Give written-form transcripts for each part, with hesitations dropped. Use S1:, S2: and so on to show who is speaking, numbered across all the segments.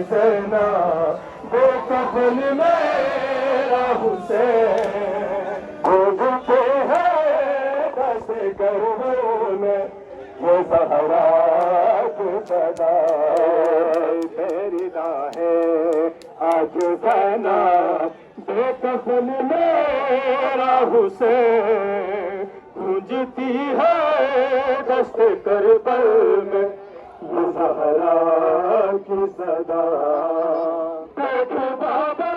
S1: زینا بے کفن میرا حسین گھومتے ہیں دست کربل میں یہ زہرا کی صدا تیری راہیں آج زینا بے کفن میرا حسین گونجتی ہے دست کربل میں یہ زہرا کی صدا دیکھ بابا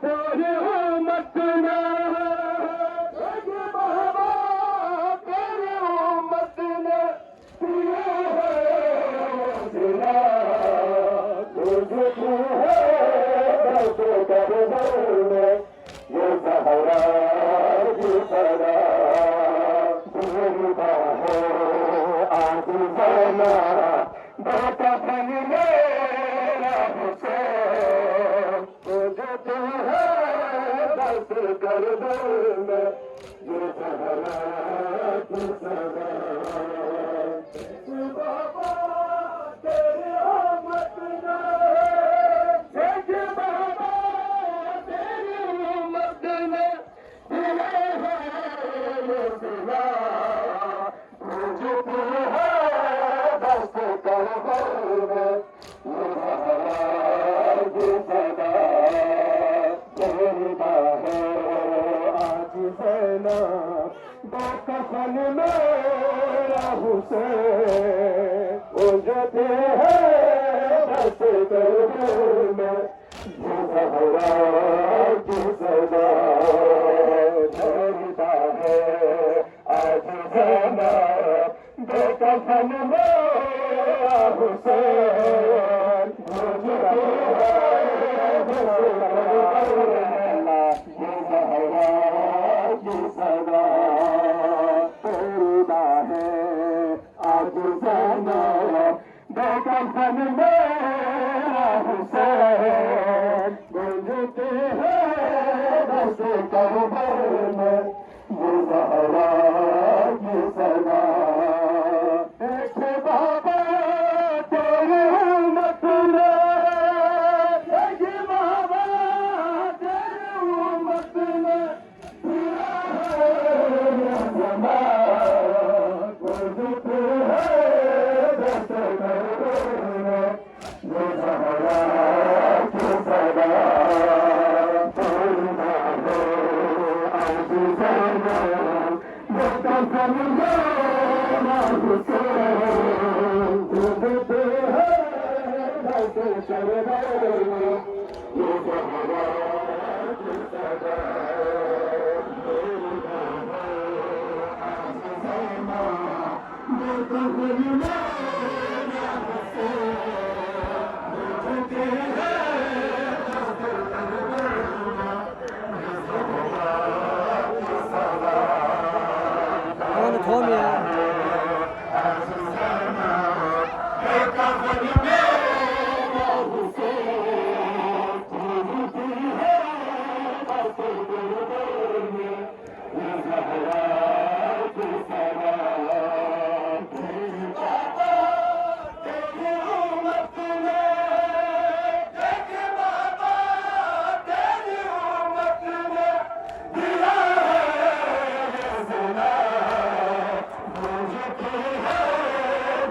S1: تیری امت نے دیکھ بابا تیری امت نے پیا ہے زنا گونجتی ہے دست کربل میں یہ زہرا کی صدا زندہ ہے آج زینا بے کفن میرا حسین گونجتی ہے دست کربل میں یہ زہرا کی صدا بابا تیری امت نے دیکھ بابا تیری امت نے دیا ہے زنا گونجتی ہے دست کربل میں یہ زہرا کی صدا زندہ ہے آج زینا بے کفن میرا حسین گونجتی ہے دست کربل میں یہ زہرا کی صدا زندہ ہے آج زینا بے کفن میرا حسین گونجتی ہے دست کربل میں یہ زہرا کی صدا زندہ ہے آج زینا بے کفن میرا حسین گونجتی ہے دست کربل میں یہ زہرا کی صدا دیکھ بابا تیری امت نے دیکھ بابا تیری امت نے دیا ہے زنا گونجتی ہے دست کربل میں یہ زہرا کی صدا زندہ ہے آج زینا بے کفن میرا حسین گونجتی ہے دست کربل میں یہ زہرا کی صدا زندہ ہے آج زینا بے کفن میرا حسین گونجتی ہے دست کربل میں یہ زہرا کی صدا
S2: Tommy,
S1: آج زینا بے کفن میرا حسین گونجتی ہے دست کربل میں یہ زہرا کی صدا بابا تیری امت نے دیکھ بابا تیری امت نے دیا ہے زنا گونجتی ہے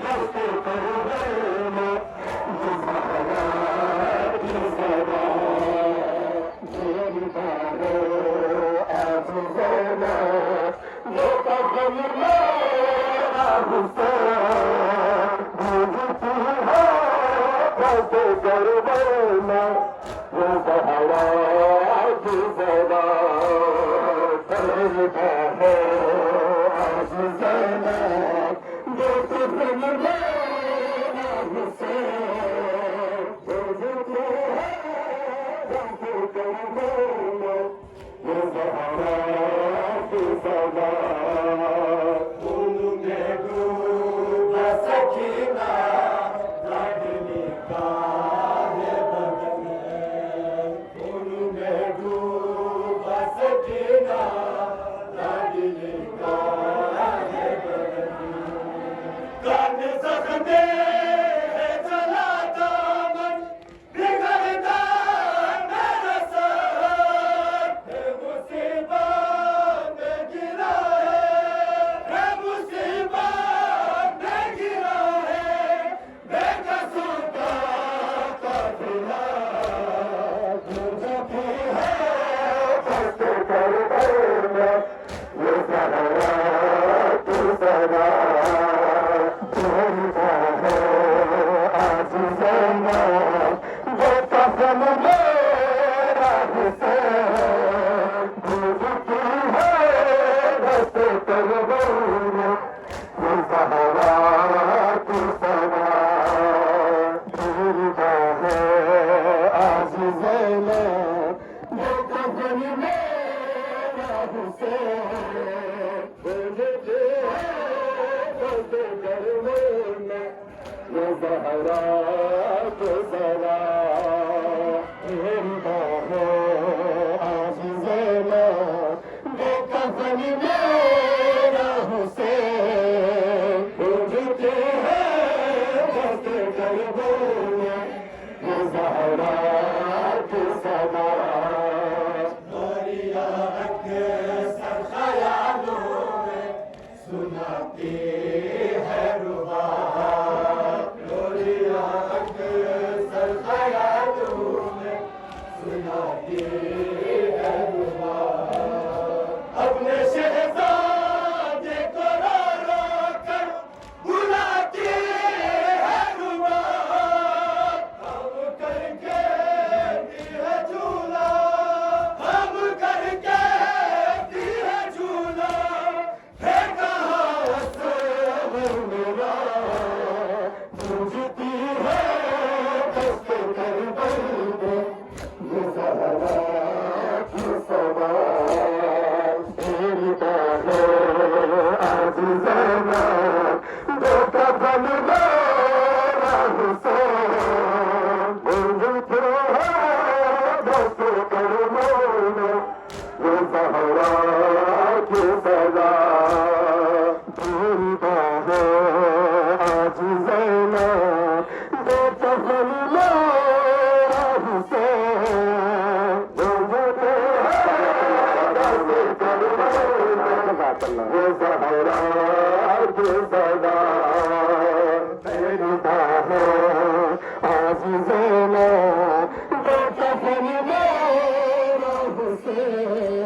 S1: دست کربل میں یہ زہرا کی صدا زندہ ہے آج زینا بے کفن میرا حسین گونجتی ہے دست کربل میں یہ زہرا کی صدا زندہ ہے آج زینا بے کفن میرا حسین گونجتی ہے دست کربل میں یہ زہرا کی صدا خون میں ڈوبا سکینہ لاڈلی کا ہے بدن خون میں ڈوبا سکینہ لاڈلی کا ہے بدن کان زخمے ہے جلا دامن زہرا کو ذرا زندہ ہے آج زینب بے کفن میرا حسین اٹھتے ہیں بس گردوں میں یہ زہرا کی صدا دوریاں اکثر خیالوں میں سناتی ہے ربا اپنے شہزادے کو رو رو کر بلاتی ہے ربا ہم کر کے دی ہے جھولا ہم کر کے دی ہے جھولا ہے کہاں صبر میرا بجھتی ہے دست کر بندے یہ زہرا کی صدا آج زینب بے کفن میرا حسین اٹھتے ہیں دست قدموں میں یہ زہرا کی صدا زندہ ہے آج زینب بے کفن میرا حسین اٹھتے ہیں دست قدموں میں یہ زہرا کی صدا زندہ ہے آج زینب بے کفن میرا حسین